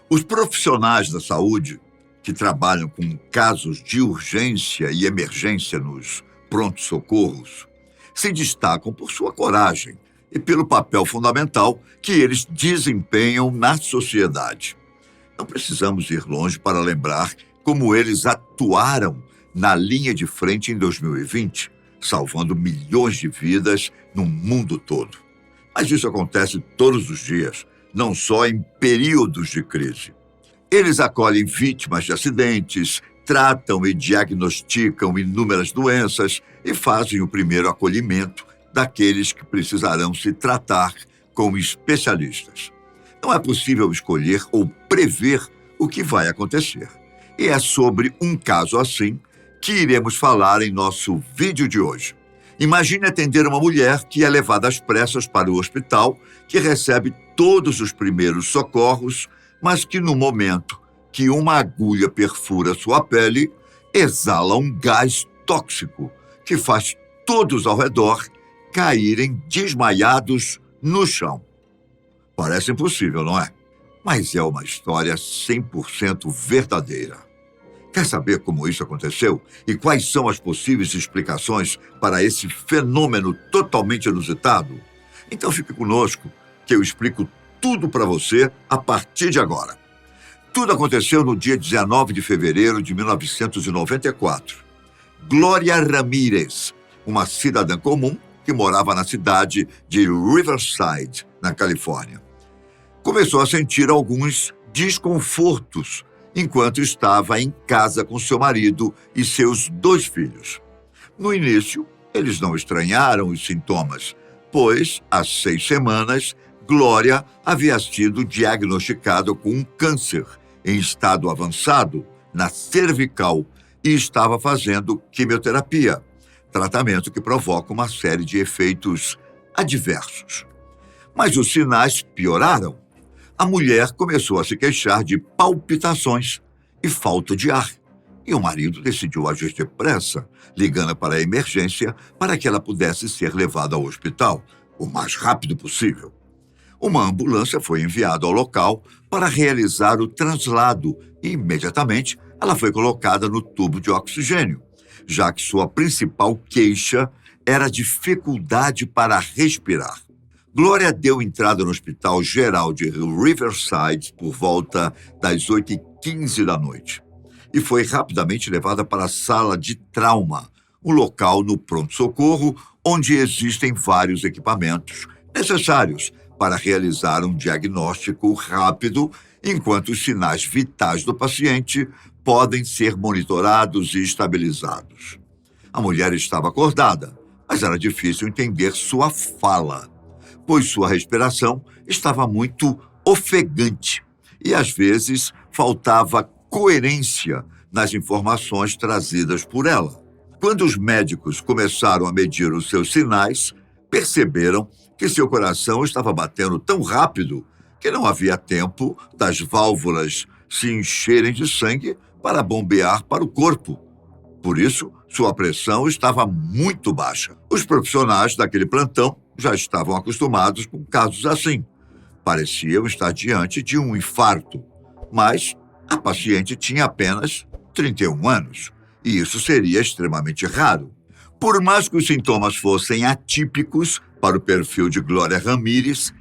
Os profissionais da saúde que trabalham com casos de urgência e emergência nos prontos-socorros se destacam por sua coragem e pelo papel fundamental que eles desempenham na sociedade. Não precisamos ir longe para lembrar como eles atuaram na linha de frente em 2020, salvando milhões de vidas no mundo todo. Mas isso acontece todos os dias, não só em períodos de crise. Eles acolhem vítimas de acidentes, tratam e diagnosticam inúmeras doenças e fazem o primeiro acolhimento daqueles que precisarão se tratar com especialistas. Não é possível escolher ou prever o que vai acontecer. E é sobre um caso assim que iremos falar em nosso vídeo de hoje. Imagine atender uma mulher que é levada às pressas para o hospital, que recebe todos os primeiros socorros, mas que no momento que uma agulha perfura sua pele, exala um gás tóxico que faz todos ao redor caírem desmaiados no chão. Parece impossível, não é? Mas é uma história 100% verdadeira. Quer saber como isso aconteceu e quais são as possíveis explicações para esse fenômeno totalmente inusitado? Então fique conosco, que eu explico tudo para você a partir de agora. Tudo aconteceu no dia 19 de fevereiro de 1994. Glória Ramírez, uma cidadã comum que morava na cidade de Riverside, na Califórnia, começou a sentir alguns desconfortos enquanto estava em casa com seu marido e seus 2 filhos. No início, eles não estranharam os sintomas, pois, há 6 semanas, Glória havia sido diagnosticada com um câncer em estado avançado na cervical e estava fazendo quimioterapia, tratamento que provoca uma série de efeitos adversos. Mas os sinais pioraram. A mulher começou a se queixar de palpitações e falta de ar. E o marido decidiu agir depressa, ligando para a emergência para que ela pudesse ser levada ao hospital o mais rápido possível. Uma ambulância foi enviada ao local para realizar o translado e, imediatamente, ela foi colocada no tubo de oxigênio, já que sua principal queixa era dificuldade para respirar. Glória deu entrada no Hospital Geral de Riverside por volta das 8h15 da noite e foi rapidamente levada para a sala de trauma, um local no pronto-socorro onde existem vários equipamentos necessários para realizar um diagnóstico rápido, enquanto os sinais vitais do paciente podem ser monitorados e estabilizados. A mulher estava acordada, mas era difícil entender sua fala, pois sua respiração estava muito ofegante e, às vezes, faltava coerência nas informações trazidas por ela. Quando os médicos começaram a medir os seus sinais, perceberam que seu coração estava batendo tão rápido que não havia tempo das válvulas se encherem de sangue para bombear para o corpo. Por isso, sua pressão estava muito baixa. Os profissionais daquele plantão já estavam acostumados com casos assim. Pareciam estar diante de um infarto, mas a paciente tinha apenas 31 anos, e isso seria extremamente raro. Por mais que os sintomas fossem atípicos para o perfil de Glória Ramírez,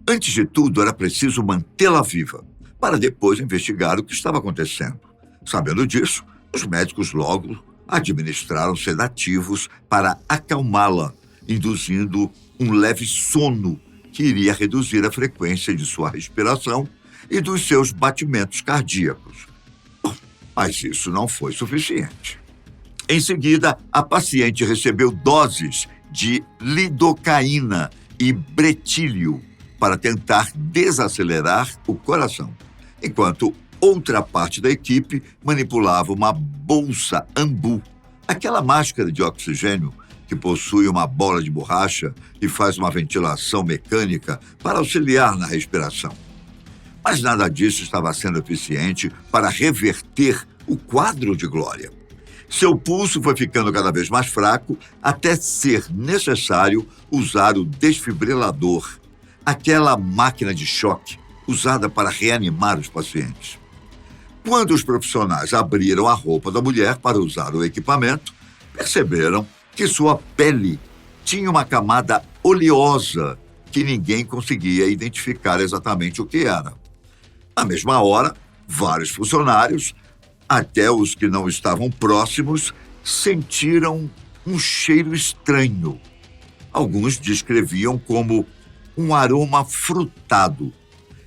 antes de tudo era preciso mantê-la viva, para depois investigar o que estava acontecendo. Sabendo disso, os médicos logo administraram sedativos para acalmá-la, induzindo um leve sono que iria reduzir a frequência de sua respiração e dos seus batimentos cardíacos. Bom, mas isso não foi suficiente. Em seguida, a paciente recebeu doses de lidocaína e bretílio para tentar desacelerar o coração, enquanto outra parte da equipe manipulava uma bolsa ambu, aquela máscara de oxigênio que possui uma bola de borracha e faz uma ventilação mecânica para auxiliar na respiração. Mas nada disso estava sendo eficiente para reverter o quadro de Glória. Seu pulso foi ficando cada vez mais fraco até ser necessário usar o desfibrilador, aquela máquina de choque usada para reanimar os pacientes. Quando os profissionais abriram a roupa da mulher para usar o equipamento, perceberam que sua pele tinha uma camada oleosa que ninguém conseguia identificar exatamente o que era. Na mesma hora, vários funcionários, até os que não estavam próximos, sentiram um cheiro estranho. Alguns descreviam como um aroma frutado,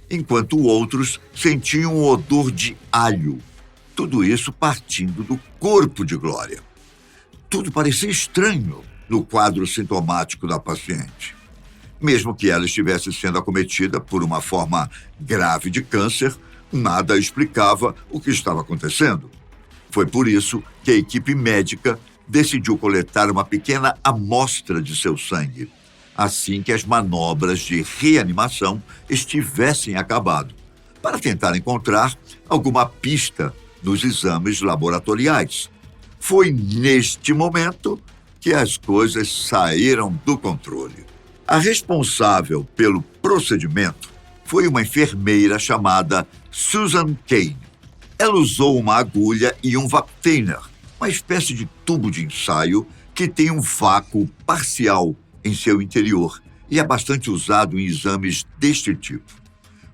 enquanto outros sentiam um odor de alho. Tudo isso partindo do corpo de Glória. Tudo parecia estranho no quadro sintomático da paciente. Mesmo que ela estivesse sendo acometida por uma forma grave de câncer, nada explicava o que estava acontecendo. Foi por isso que a equipe médica decidiu coletar uma pequena amostra de seu sangue, assim que as manobras de reanimação estivessem acabado, para tentar encontrar alguma pista nos exames laboratoriais. Foi neste momento que as coisas saíram do controle. A responsável pelo procedimento foi uma enfermeira chamada Susan Kane. Ela usou uma agulha e um Vactainer, uma espécie de tubo de ensaio que tem um vácuo parcial em seu interior e é bastante usado em exames deste tipo.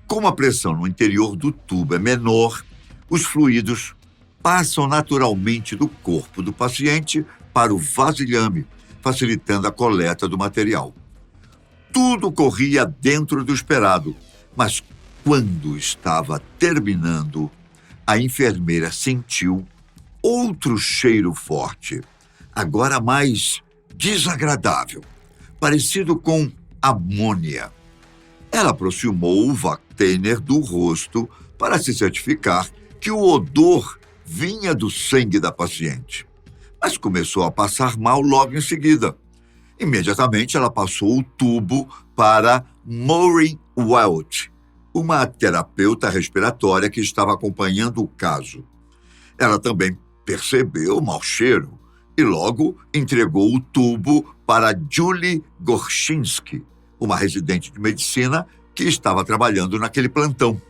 Como a pressão no interior do tubo é menor, os fluidos passam naturalmente do corpo do paciente para o vasilhame, facilitando a coleta do material. Tudo corria dentro do esperado, mas quando estava terminando, a enfermeira sentiu outro cheiro forte, agora mais desagradável, parecido com amônia. Ela aproximou o Vactainer do rosto para se certificar que o odor vinha do sangue da paciente, mas começou a passar mal logo em seguida. Imediatamente, ela passou o tubo para Maureen Welch, uma terapeuta respiratória que estava acompanhando o caso. Ela também percebeu o mau cheiro e logo entregou o tubo para Julie Gorshinsky, uma residente de medicina que estava trabalhando naquele plantão.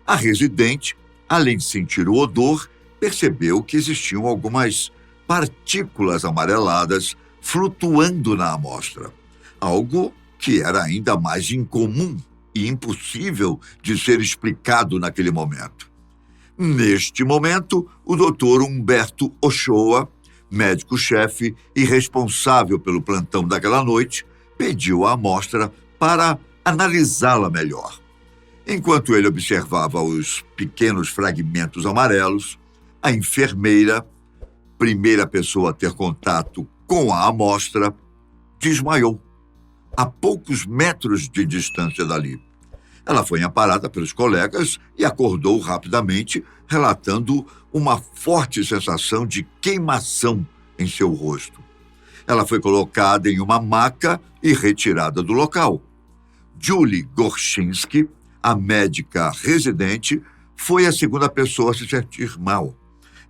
A residente, além de sentir o odor, percebeu que existiam algumas partículas amareladas flutuando na amostra, algo que era ainda mais incomum e impossível de ser explicado naquele momento. Neste momento, o Dr. Humberto Ochoa, médico-chefe e responsável pelo plantão daquela noite, pediu a amostra para analisá-la melhor. Enquanto ele observava os pequenos fragmentos amarelos, a enfermeira, primeira pessoa a ter contato com a amostra, desmaiou, a poucos metros de distância dali. Ela foi amparada pelos colegas e acordou rapidamente, relatando uma forte sensação de queimação em seu rosto. Ela foi colocada em uma maca e retirada do local. Julie Gorshinsky, a médica residente, foi a segunda pessoa a se sentir mal.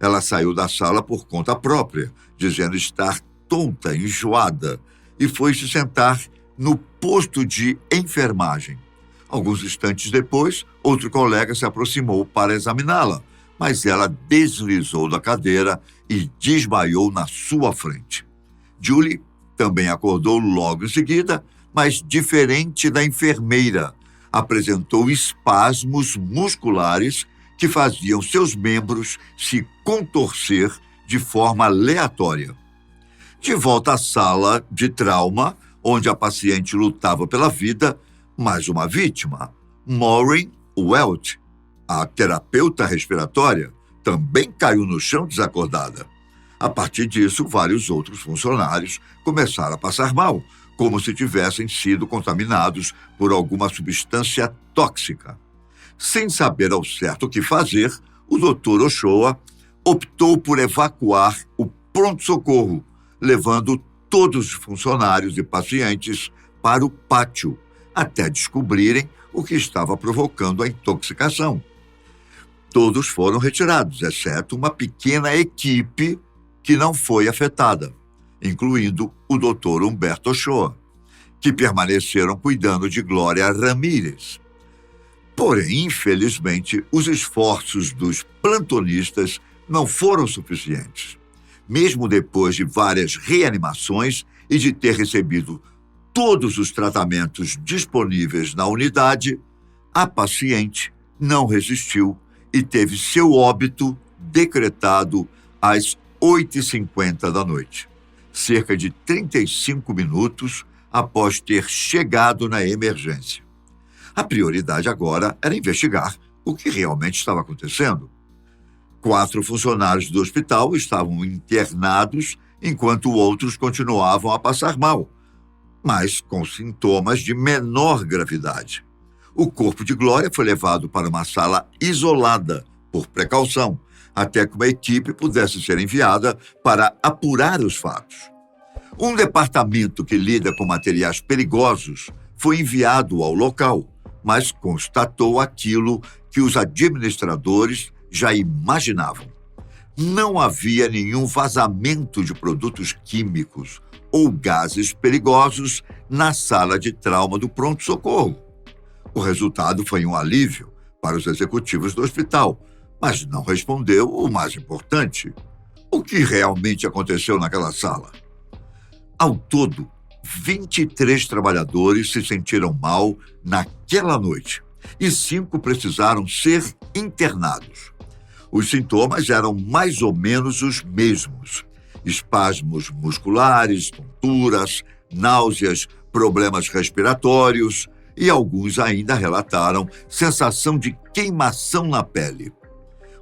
Ela saiu da sala por conta própria, dizendo estar tonta, enjoada, e foi se sentar no posto de enfermagem. Alguns instantes depois, outro colega se aproximou para examiná-la, mas ela deslizou da cadeira e desmaiou na sua frente. Julie também acordou logo em seguida, mas diferente da enfermeira, apresentou espasmos musculares que faziam seus membros se contorcer de forma aleatória. De volta à sala de trauma, onde a paciente lutava pela vida, mais uma vítima, Maureen Welch, a terapeuta respiratória, também caiu no chão desacordada. A partir disso, vários outros funcionários começaram a passar mal, como se tivessem sido contaminados por alguma substância tóxica. Sem saber ao certo o que fazer, o Dr. Ochoa optou por evacuar o pronto-socorro, levando todos os funcionários e pacientes para o pátio, até descobrirem o que estava provocando a intoxicação. Todos foram retirados, exceto uma pequena equipe que não foi afetada, incluindo o Dr. Humberto Ochoa, que permaneceram cuidando de Glória Ramírez. Porém, infelizmente, os esforços dos plantonistas não foram suficientes. Mesmo depois de várias reanimações e de ter recebido todos os tratamentos disponíveis na unidade, a paciente não resistiu e teve seu óbito decretado às 8h50 da noite, cerca de 35 minutos após ter chegado na emergência. A prioridade agora era investigar o que realmente estava acontecendo. 4 funcionários do hospital estavam internados, enquanto outros continuavam a passar mal, mas com sintomas de menor gravidade. O corpo de Glória foi levado para uma sala isolada, por precaução, até que uma equipe pudesse ser enviada para apurar os fatos. Um departamento que lida com materiais perigosos foi enviado ao local, mas constatou aquilo que os administradores já imaginavam. Não havia nenhum vazamento de produtos químicos ou gases perigosos na sala de trauma do pronto-socorro. O resultado foi um alívio para os executivos do hospital, mas não respondeu o mais importante: o que realmente aconteceu naquela sala? Ao todo, 23 trabalhadores se sentiram mal naquela noite e 5 precisaram ser internados. Os sintomas eram mais ou menos os mesmos: espasmos musculares, tonturas, náuseas, problemas respiratórios, e alguns ainda relataram sensação de queimação na pele.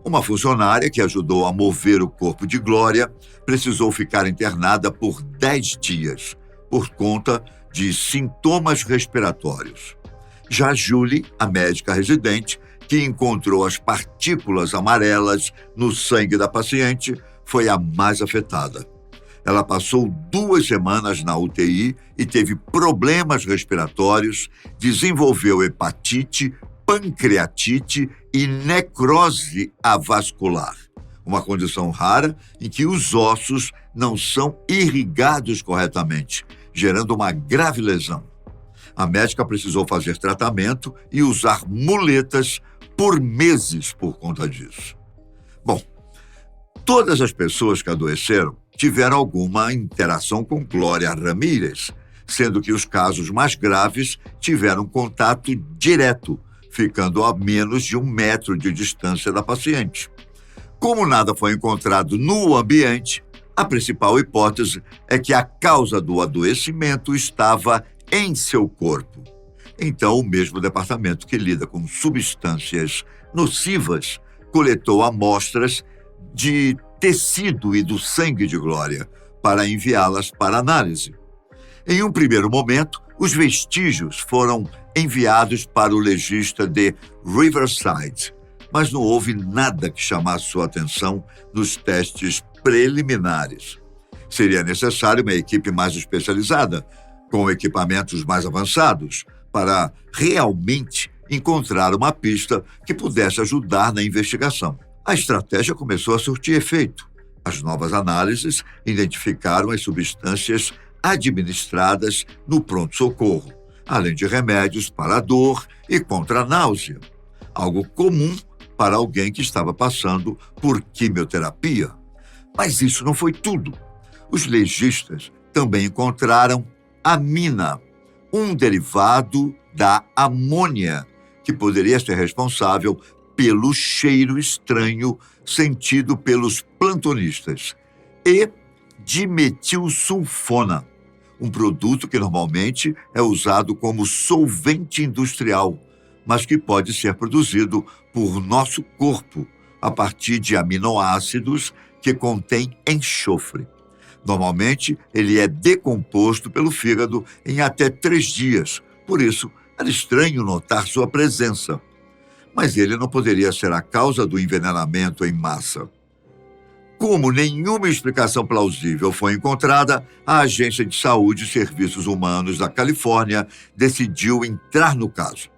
Uma funcionária que ajudou a mover o corpo de Glória precisou ficar internada por 10 dias, por conta de sintomas respiratórios. Já Julie, a médica residente, que encontrou as partículas amarelas no sangue da paciente, foi a mais afetada. Ela passou 2 semanas na UTI e teve problemas respiratórios, desenvolveu hepatite, pancreatite e necrose avascular, uma condição rara em que os ossos não são irrigados corretamente, gerando uma grave lesão. A médica precisou fazer tratamento e usar muletas por meses por conta disso. Bom, todas as pessoas que adoeceram tiveram alguma interação com Glória Ramírez, sendo que os casos mais graves tiveram contato direto, ficando a menos de 1 metro de distância da paciente. Como nada foi encontrado no ambiente, a principal hipótese é que a causa do adoecimento estava em seu corpo. Então, o mesmo departamento que lida com substâncias nocivas coletou amostras de tecido e do sangue de Glória para enviá-las para análise. Em um primeiro momento, os vestígios foram enviados para o legista de Riverside, mas não houve nada que chamasse sua atenção nos testes preliminares. Seria necessário uma equipe mais especializada, com equipamentos mais avançados, para realmente encontrar uma pista que pudesse ajudar na investigação. A estratégia começou a surtir efeito. As novas análises identificaram as substâncias administradas no pronto-socorro, além de remédios para a dor e contra a náusea, algo comum para alguém que estava passando por quimioterapia. Mas isso não foi tudo. Os legistas também encontraram amina, um derivado da amônia, que poderia ser responsável pelo cheiro estranho sentido pelos plantonistas, e dimetilsulfona, um produto que normalmente é usado como solvente industrial, mas que pode ser produzido por nosso corpo a partir de aminoácidos que contêm enxofre. Normalmente, ele é decomposto pelo fígado em até 3 dias, por isso era estranho notar sua presença. Mas ele não poderia ser a causa do envenenamento em massa. Como nenhuma explicação plausível foi encontrada, a Agência de Saúde e Serviços Humanos da Califórnia decidiu entrar no caso.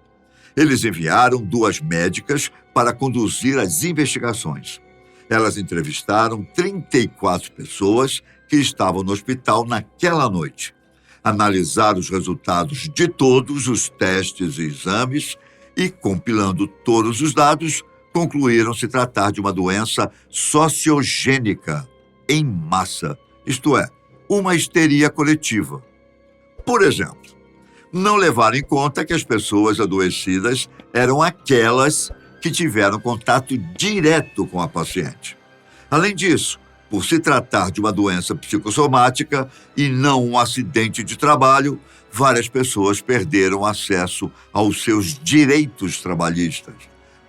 Eles enviaram 2 médicas para conduzir as investigações. Elas entrevistaram 34 pessoas que estavam no hospital naquela noite, analisaram os resultados de todos os testes e exames e, compilando todos os dados, concluíram se tratar de uma doença sociogênica em massa, isto é, uma histeria coletiva. Por exemplo, não levaram em conta que as pessoas adoecidas eram aquelas que tiveram contato direto com a paciente. Além disso, por se tratar de uma doença psicossomática e não um acidente de trabalho, várias pessoas perderam acesso aos seus direitos trabalhistas,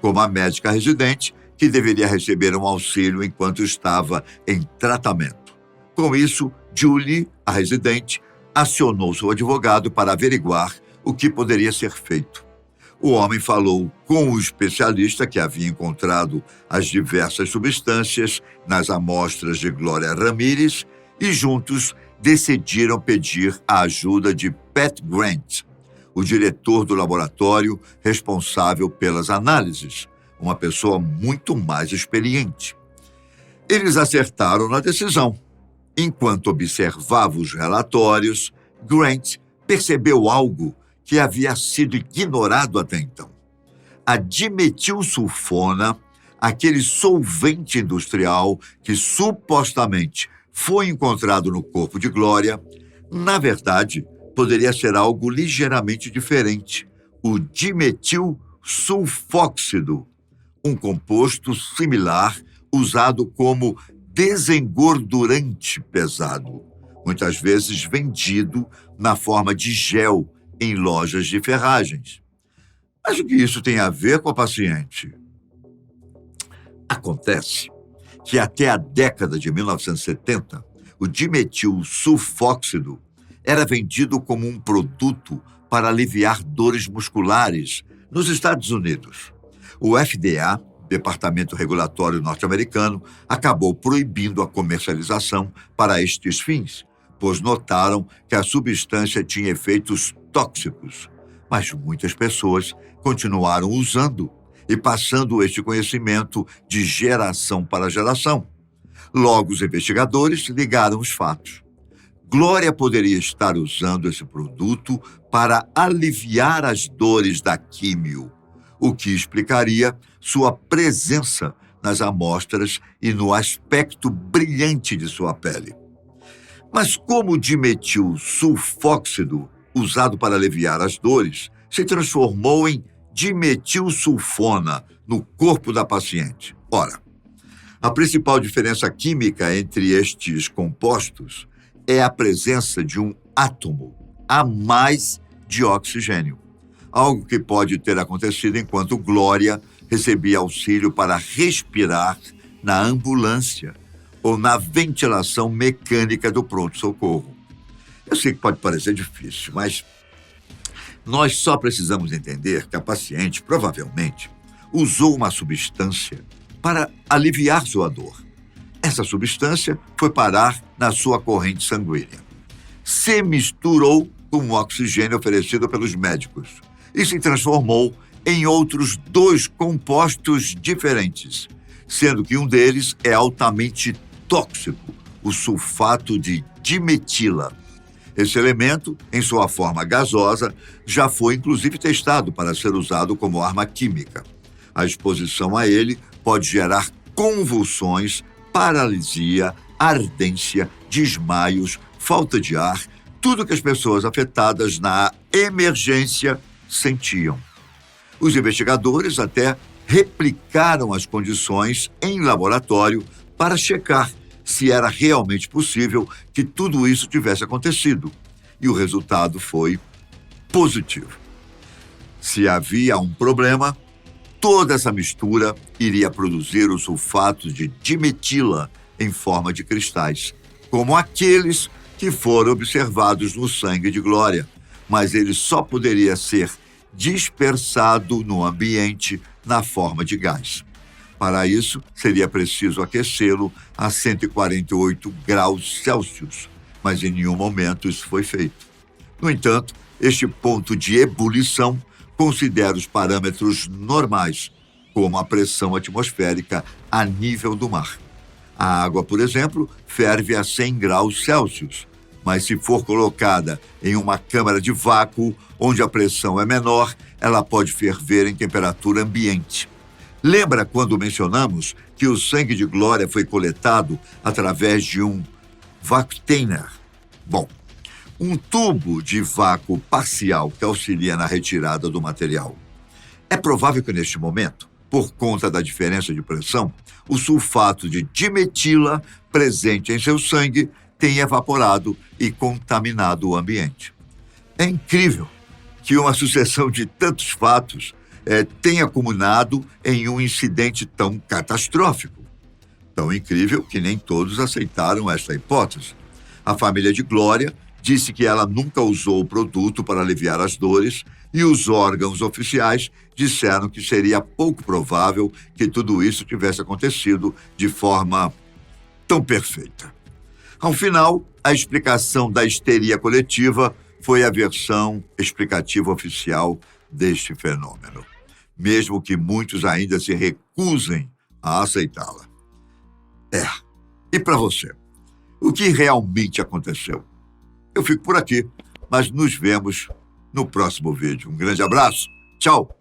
como a médica residente, que deveria receber um auxílio enquanto estava em tratamento. Com isso, Julie, a residente, acionou seu advogado para averiguar o que poderia ser feito. O homem falou com o especialista que havia encontrado as diversas substâncias nas amostras de Glória Ramírez e juntos decidiram pedir a ajuda de Pat Grant, o diretor do laboratório responsável pelas análises, uma pessoa muito mais experiente. Eles acertaram na decisão. Enquanto observava os relatórios, Grant percebeu algo que havia sido ignorado até então. A dimetilsulfona, aquele solvente industrial que supostamente foi encontrado no corpo de Glória, na verdade, poderia ser algo ligeiramente diferente, o dimetilsulfóxido, um composto similar usado como desengordurante pesado, muitas vezes vendido na forma de gel em lojas de ferragens. Mas o que isso tem a ver com a paciente? Acontece que até a década de 1970, o dimetilsulfóxido era vendido como um produto para aliviar dores musculares nos Estados Unidos. O FDA, Departamento Regulatório norte-americano, acabou proibindo a comercialização para estes fins, pois notaram que a substância tinha efeitos tóxicos. Mas muitas pessoas continuaram usando e passando este conhecimento de geração para geração. Logo, os investigadores ligaram os fatos. Glória poderia estar usando esse produto para aliviar as dores da químio, o que explicaria sua presença nas amostras e no aspecto brilhante de sua pele. Mas como o dimetilsulfóxido, usado para aliviar as dores, se transformou em dimetilsulfona no corpo da paciente? Ora, a principal diferença química entre estes compostos é a presença de um átomo a mais de oxigênio, algo que pode ter acontecido enquanto Glória recebia auxílio para respirar na ambulância ou na ventilação mecânica do pronto-socorro. Eu sei que pode parecer difícil, mas nós só precisamos entender que a paciente provavelmente usou uma substância para aliviar sua dor. Essa substância foi parar na sua corrente sanguínea. Se misturou com o oxigênio oferecido pelos médicos e se transformou em outros 2 compostos diferentes, sendo que um deles é altamente tóxico, o sulfato de dimetila. Esse elemento, em sua forma gasosa, já foi inclusive testado para ser usado como arma química. A exposição a ele pode gerar convulsões, paralisia, ardência, desmaios, falta de ar, tudo que as pessoas afetadas na emergência sentiam. Os investigadores até replicaram as condições em laboratório para checar se era realmente possível que tudo isso tivesse acontecido. E o resultado foi positivo. Se havia um problema, toda essa mistura iria produzir o sulfato de dimetila em forma de cristais, como aqueles que foram observados no sangue de Glória, mas ele só poderia ser dispersado no ambiente na forma de gás. Para isso, seria preciso aquecê-lo a 148 graus Celsius, mas em nenhum momento isso foi feito. No entanto, este ponto de ebulição considera os parâmetros normais, como a pressão atmosférica a nível do mar. A água, por exemplo, ferve a 100 graus Celsius, mas se for colocada em uma câmara de vácuo, onde a pressão é menor, ela pode ferver em temperatura ambiente. Lembra quando mencionamos que o sangue de Glória foi coletado através de um vacutainer? Bom, um tubo de vácuo parcial que auxilia na retirada do material. É provável que neste momento, por conta da diferença de pressão, o sulfato de dimetila presente em seu sangue tenha evaporado e contaminado o ambiente. É incrível que uma sucessão de tantos fatos tenha culminado em um incidente tão catastrófico. Tão incrível que nem todos aceitaram esta hipótese. A família de Glória disse que ela nunca usou o produto para aliviar as dores e os órgãos oficiais disseram que seria pouco provável que tudo isso tivesse acontecido de forma tão perfeita. Ao final, a explicação da histeria coletiva foi a versão explicativa oficial deste fenômeno, mesmo que muitos ainda se recusem a aceitá-la. E para você? O que realmente aconteceu? Eu fico por aqui, mas nos vemos no próximo vídeo. Um grande abraço, tchau!